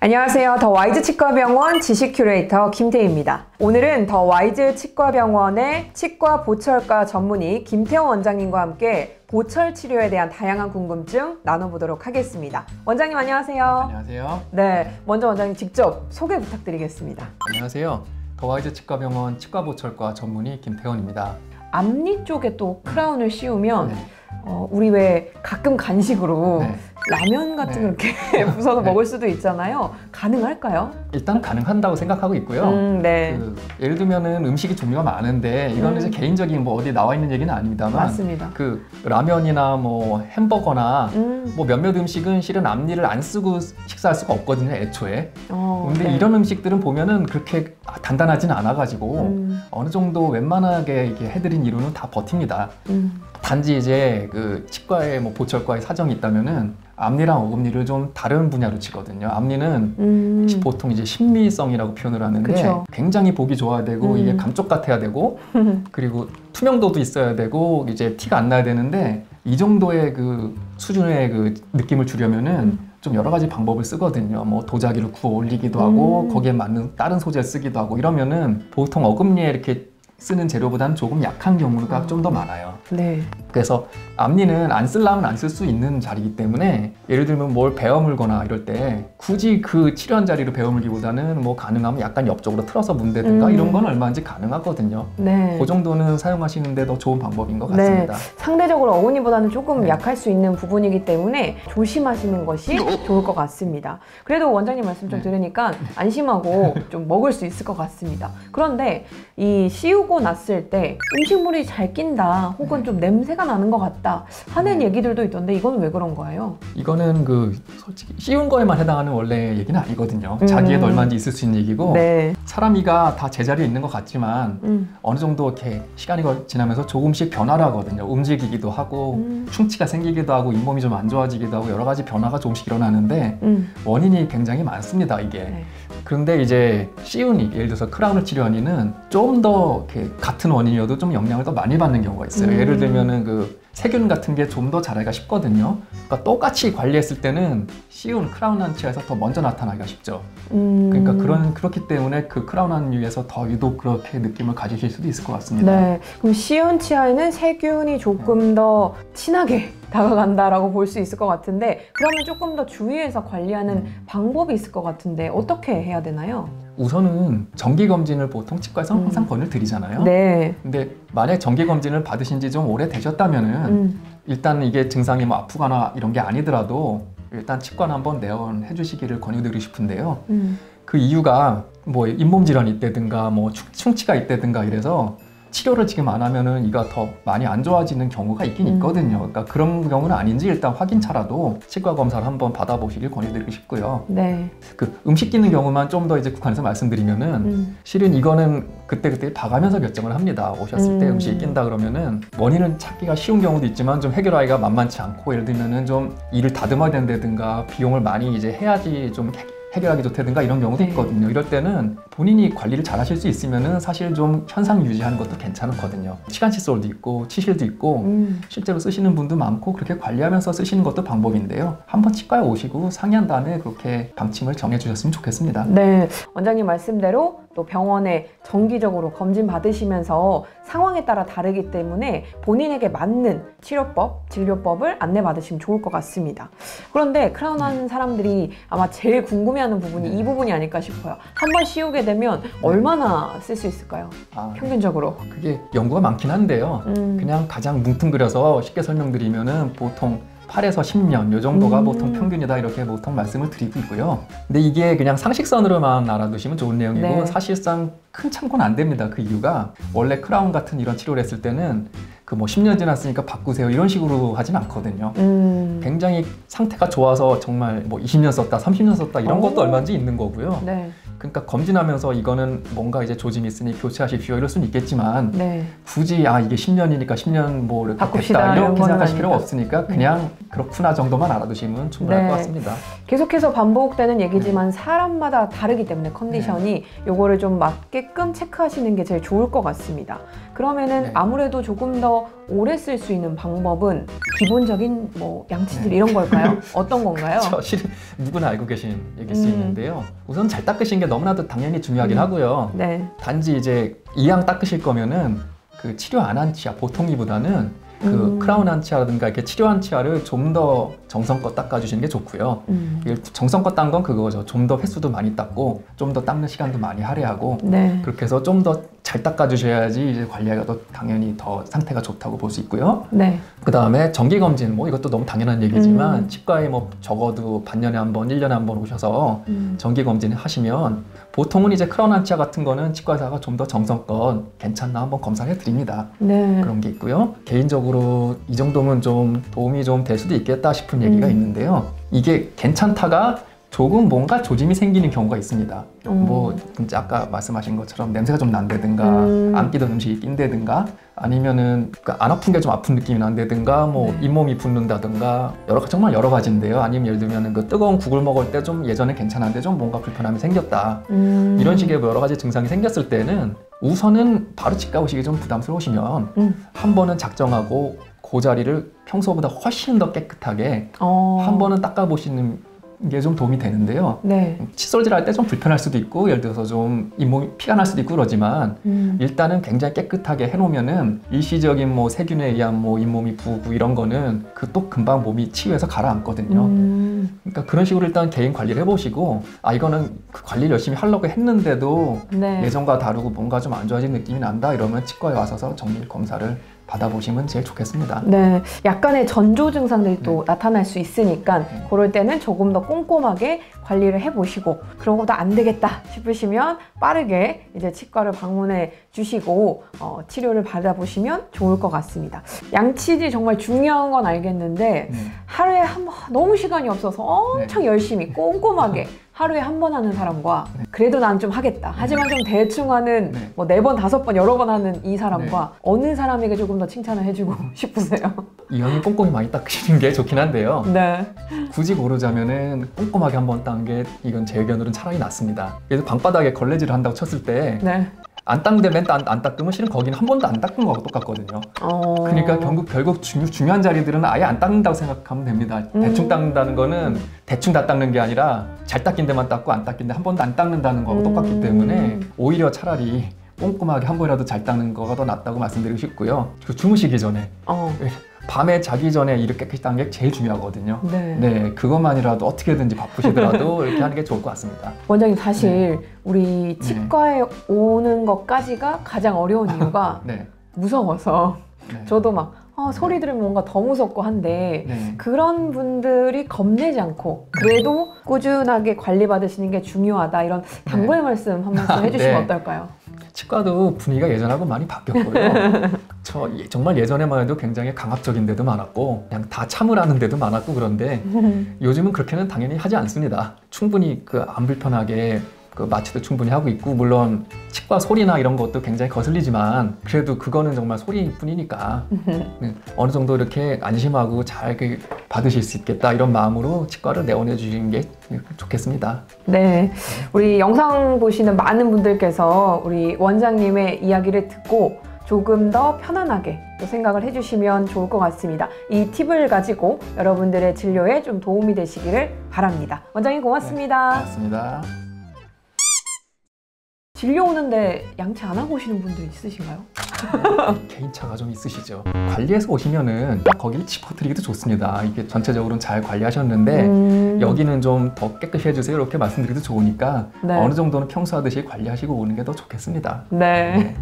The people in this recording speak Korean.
안녕하세요. 더 와이즈 치과병원 지식 큐레이터 김태희입니다. 오늘은 더 와이즈 치과병원의 치과 보철과 전문의 김태원 원장님과 함께 보철 치료에 대한 다양한 궁금증 나눠보도록 하겠습니다. 원장님 안녕하세요. 안녕하세요. 네, 먼저 원장님 직접 소개 부탁드리겠습니다. 안녕하세요. 더 와이즈 치과병원 치과보철과 전문의 김태원입니다. 앞니 쪽에 또 크라운을 씌우면 네. 우리 왜 가끔 간식으로 네. 라면 같은 거 이렇게 부숴서 먹을 수도 있잖아요. 가능할까요? 일단 가능한다고 생각하고 있고요. 네. 예를 들면은 음식이 종류가 많은데 이거는 이제 개인적인 뭐 어디 나와 있는 얘기는 아닙니다만 맞습니다. 그 라면이나 뭐 햄버거나 뭐 몇몇 음식은 실은 앞니를 안 쓰고 식사할 수가 없거든요, 애초에. 근데 네. 이런 음식들은 보면은 그렇게 단단하지는 않아가지고 어느 정도 웬만하게 이렇게 해드린 이유는 다 버팁니다. 단지 이제 그 치과에 뭐 보철과에 사정이 있다면은 앞니랑 어금니를 좀 다른 분야로 치거든요. 앞니는 보통 이제 심미성이라고 표현을 하는데 그쵸. 굉장히 보기 좋아야 되고 이게 감쪽 같아야 되고 그리고 투명도도 있어야 되고 이제 티가 안 나야 되는데 이 정도의 그 수준의 그 느낌을 주려면은 좀 여러 가지 방법을 쓰거든요. 뭐 도자기를 구워 올리기도 하고 거기에 맞는 다른 소재를 쓰기도 하고 이러면은 보통 어금니에 이렇게 쓰는 재료보다는 조금 약한 경우가 좀 더 많아요. 네. 그래서 앞니는 안 쓰려면 안 쓸 수 있는 자리이기 때문에 예를 들면 뭘 베어 물거나 이럴 때 굳이 그 치료한 자리로 베어 물기보다는 뭐 가능하면 약간 옆쪽으로 틀어서 문다든가 이런 건 얼마든지 가능하거든요. 네. 그 정도는 사용하시는데 더 좋은 방법인 것 같습니다. 네. 상대적으로 어금니보다는 조금 약할 수 있는 부분이기 때문에 조심하시는 것이 좋을 것 같습니다. 그래도 원장님 말씀 좀 들으니까 안심하고 좀 먹을 수 있을 것 같습니다. 그런데 이 씌우고 났을 때 음식물이 잘 낀다 혹은 좀 냄새가 나는 것 같다 하는 얘기들도 있던데 이건 왜 그런 거예요? 이거는 그 솔직히 씌운 거에만 해당하는 원래 얘기는 아니거든요. 자기에도 얼마든지 있을 수 있는 얘기고 네. 사람이가 다 제자리에 있는 것 같지만 어느 정도 이렇게 시간이 지나면서 조금씩 변화를 하거든요. 움직이기도 하고 충치가 생기기도 하고 잇몸이 좀 안 좋아지기도 하고 여러 가지 변화가 조금씩 일어나는데 원인이 굉장히 많습니다, 이게. 네. 그런데 이제 씌우니, 예를 들어서 크라운을 치료한 이는 좀 더 같은 원인이어도 좀 영향을 더 많이 받는 경우가 있어요. 예를 들면은 그 세균 같은 게 좀 더 자라기가 쉽거든요. 그러니까 똑같이 관리했을 때는 씌운 크라운 한치에서 더 먼저 나타나기가 쉽죠. 그러니까 그렇기 때문에 그 크라운 한유에서 더 유독 그렇게 느낌을 가지실 수도 있을 것 같습니다. 네. 그럼 씌운 치아에는 세균이 조금 더 친하게 다가간다라고 볼 수 있을 것 같은데 그러면 조금 더 주의해서 관리하는 방법이 있을 것 같은데 어떻게 해야 되나요? 우선은 정기검진을 보통 치과에서 항상 권유를 드리잖아요. 네. 근데 만약 정기검진을 받으신 지 좀 오래 되셨다면은 일단 이게 증상이 뭐 아프거나 이런 게 아니더라도 일단 치과는 한번 내원해 주시기를 권유드리고 싶은데요. 그 이유가 뭐 잇몸 질환이 있다든가 뭐 충치가 있다든가 이래서 치료를 지금 안 하면은 이가 더 많이 안 좋아지는 경우가 있긴 있거든요. 그러니까 그런 경우는 아닌지 일단 확인차라도 치과 검사를 한번 받아보시길 권유드리고 싶고요. 네. 그 음식 끼는 경우만 좀 더 이제 국한해서 말씀드리면은 실은 이거는 그때그때 봐가면서 결정을 합니다. 오셨을 때 음식이 낀다 그러면은 원인은 찾기가 쉬운 경우도 있지만 좀 해결하기가 만만치 않고 예를 들면은 좀 일을 다듬어야 된다든가 비용을 많이 이제 해야지 좀 해결하기 좋다든가 이런 경우도 있거든요. 이럴 때는 본인이 관리를 잘 하실 수 있으면은 사실 좀 현상 유지하는 것도 괜찮거든요. 시간 칫솔도 있고 치실도 있고 실제로 쓰시는 분도 많고 그렇게 관리하면서 쓰시는 것도 방법인데요. 한번 치과에 오시고 상의한 다음에 그렇게 방침을 정해 주셨으면 좋겠습니다. 네. 원장님 말씀대로 또 병원에 정기적으로 검진 받으시면서 상황에 따라 다르기 때문에 본인에게 맞는 치료법, 진료법을 안내받으시면 좋을 것 같습니다. 그런데 크라운 하는 사람들이 아마 제일 궁금해하는 부분이 이 부분이 아닐까 싶어요. 한번 씌우게 되면 얼마나 쓸 수 있을까요? 평균적으로. 그게 연구가 많긴 한데요. 그냥 가장 뭉뚱그려서 쉽게 설명드리면은 보통 8에서 10년 이 정도가 보통 평균이다 이렇게 보통 말씀을 드리고 있고요. 근데 이게 그냥 상식선으로만 알아두시면 좋은 내용이고 사실상 큰 참고는 안 됩니다. 그 이유가 원래 크라운 같은 이런 치료를 했을 때는 그 뭐 10년 지났으니까 바꾸세요 이런 식으로 하진 않거든요. 굉장히 상태가 좋아서 정말 뭐 20년 썼다 30년 썼다 이런 것도 얼마든지 있는 거고요. 네. 그러니까 검진하면서 이거는 뭔가 이제 조짐이 있으니 교체하십시오 이럴 수는 있겠지만 굳이 이게 10년이니까 10년 뭐 이렇게 바꿉시다 이렇게 생각하실 필요가 없으니까 그냥 그렇구나 정도만 알아두시면 충분할 것 같습니다. 계속해서 반복되는 얘기지만 사람마다 다르기 때문에 컨디션이 요거를 좀 맞게끔 체크하시는 게 제일 좋을 것 같습니다. 그러면은 네. 아무래도 조금 더 오래 쓸 수 있는 방법은 기본적인 뭐 양치질 이런 걸까요? 어떤 건가요? 실은 누구나 알고 계신 얘기일 수 있는데요. 우선 잘 닦으시는 게 너무나도 당연히 중요하긴 하고요. 네. 단지 이제 이왕 닦으실 거면은 그 치료 안 한 치아, 보통기보다는 그 크라운 한 치아라든가 이렇게 치료한 치아를 좀 더 정성껏 닦아주시는 게 좋고요. 정성껏 딴 건 그거죠. 좀 더 횟수도 많이 닦고 좀 더 닦는 시간도 많이 할애하고 네. 그렇게 해서 좀 더 잘 닦아주셔야지 이제 관리하기가 더 당연히 더 상태가 좋다고 볼 수 있고요. 네. 그 다음에 정기검진, 뭐 이것도 너무 당연한 얘기지만 치과에 뭐 적어도 반년에 한 번, 1년에 한 번 오셔서 정기검진을 하시면 보통은 이제 크라운 한 치아 같은 거는 치과 의사가 좀 더 정성껏 괜찮나 한번 검사를 해드립니다. 네. 그런 게 있고요. 개인적으로 이 정도면 좀 도움이 좀 될 수도 있겠다 싶은 얘기가 있는데요. 이게 괜찮다가 조금 뭔가 조짐이 생기는 경우가 있습니다. 뭐 진짜 아까 말씀하신 것처럼 냄새가 좀 난다든가 안 끼던 음식이 낀다든가 아니면은 안 아픈 게 좀 아픈 느낌이 난다든가 뭐 잇몸이 붓는다든가 정말 여러 가지인데요. 아니면 예를 들면 그 뜨거운 국을 먹을 때 좀 예전에 괜찮았는데 좀 뭔가 불편함이 생겼다. 이런 식의 뭐 여러 가지 증상이 생겼을 때는 우선은 바로 치과 오시기 좀 부담스러우시면 한 번은 작정하고 그 자리를 평소보다 훨씬 더 깨끗하게 한 번은 닦아보시는 게 좀 도움이 되는데요. 네. 칫솔질 할 때 좀 불편할 수도 있고 예를 들어서 좀 잇몸이 피가 날 수도 있고 그러지만 일단은 굉장히 깨끗하게 해놓으면은 일시적인 뭐 세균에 의한 뭐 잇몸이 부고 이런 거는 그 또 금방 몸이 치유해서 가라앉거든요. 그러니까 그런 식으로 일단 개인 관리를 해보시고 이거는 그 관리를 열심히 하려고 했는데도 네. 예전과 다르고 뭔가 좀 안 좋아진 느낌이 난다 이러면 치과에 와서 정밀 검사를 받아보시면 제일 좋겠습니다. 네, 약간의 전조 증상들이 또 나타날 수 있으니까 그럴 때는 조금 더 꼼꼼하게 관리를 해보시고 그러고도 안 되겠다 싶으시면 빠르게 이제 치과를 방문해 주시고 치료를 받아보시면 좋을 것 같습니다. 양치질 정말 중요한 건 알겠는데 하루에 한 번 너무 시간이 없어서 엄청 열심히 꼼꼼하게 하루에 한 번 하는 사람과 그래도 난 좀 하겠다 하지만 좀 대충 하는 뭐 4번, 5번, 여러 번 하는 이 사람과 어느 사람에게 조금 더 칭찬을 해주고 싶으세요? 이왕이 꼼꼼히 많이 닦으시는 게 좋긴 한데요. 네. 굳이 고르자면은 꼼꼼하게 한번 딴 게 이건 제 의견으로는 차라리 낫습니다. 그래서 방바닥에 걸레질을 한다고 쳤을 때 안 닦는데 맨 안 닦으면 실은 거기는 한 번도 안 닦은 거하고 똑같거든요. 그러니까 결국 중요한 자리들은 아예 안 닦는다고 생각하면 됩니다. 대충 닦는다는 거는 대충 다 닦는 게 아니라 잘 닦인 데만 닦고 안 닦인 데 한 번도 안 닦는다는 거하고 똑같기 때문에 오히려 차라리 꼼꼼하게 한 번이라도 잘 닦는 거가 더 낫다고 말씀드리고 싶고요. 주무시기 전에 밤에 자기 전에 이렇게 깨끗이 닦는 게 제일 중요하거든요. 네, 그것만이라도 어떻게든지 바쁘시더라도 이렇게 하는 게 좋을 것 같습니다. 원장님 사실 우리 치과에 오는 것까지가 가장 어려운 이유가 무서워서 저도 막 소리 들으면 뭔가 더 무섭고 한데 그런 분들이 겁내지 않고 그래도 꾸준하게 관리받으시는 게 중요하다 이런 당부의 말씀 한 말씀 해주시면 어떨까요? 치과도 분위기가 예전하고 많이 바뀌었고요. 정말 예전에만 해도 굉장히 강압적인 데도 많았고 그냥 다 참으라는 데도 많았고 그런데 요즘은 그렇게는 당연히 하지 않습니다. 충분히 안 불편하게 마취도 충분히 하고 있고 물론 치과 소리나 이런 것도 굉장히 거슬리지만 그래도 그거는 정말 소리뿐이니까 어느 정도 이렇게 안심하고 잘 받으실 수 있겠다 이런 마음으로 치과를 내원해 주시는 게 좋겠습니다. 네, 우리 영상 보시는 많은 분들께서 우리 원장님의 이야기를 듣고 조금 더 편안하게 또 생각을 해주시면 좋을 것 같습니다. 이 팁을 가지고 여러분들의 진료에 좀 도움이 되시기를 바랍니다. 원장님 고맙습니다. 고맙습니다. 진료 오는데 양치 안 하고 오시는 분들 있으신가요? 개인차가 좀 있으시죠. 관리해서 오시면은 딱 거기를 짚어드리기도 좋습니다. 이게 전체적으로는 잘 관리하셨는데 여기는 좀 더 깨끗이 해주세요 이렇게 말씀드리기도 좋으니까 어느 정도는 평소 하듯이 관리하시고 오는 게 더 좋겠습니다. 네.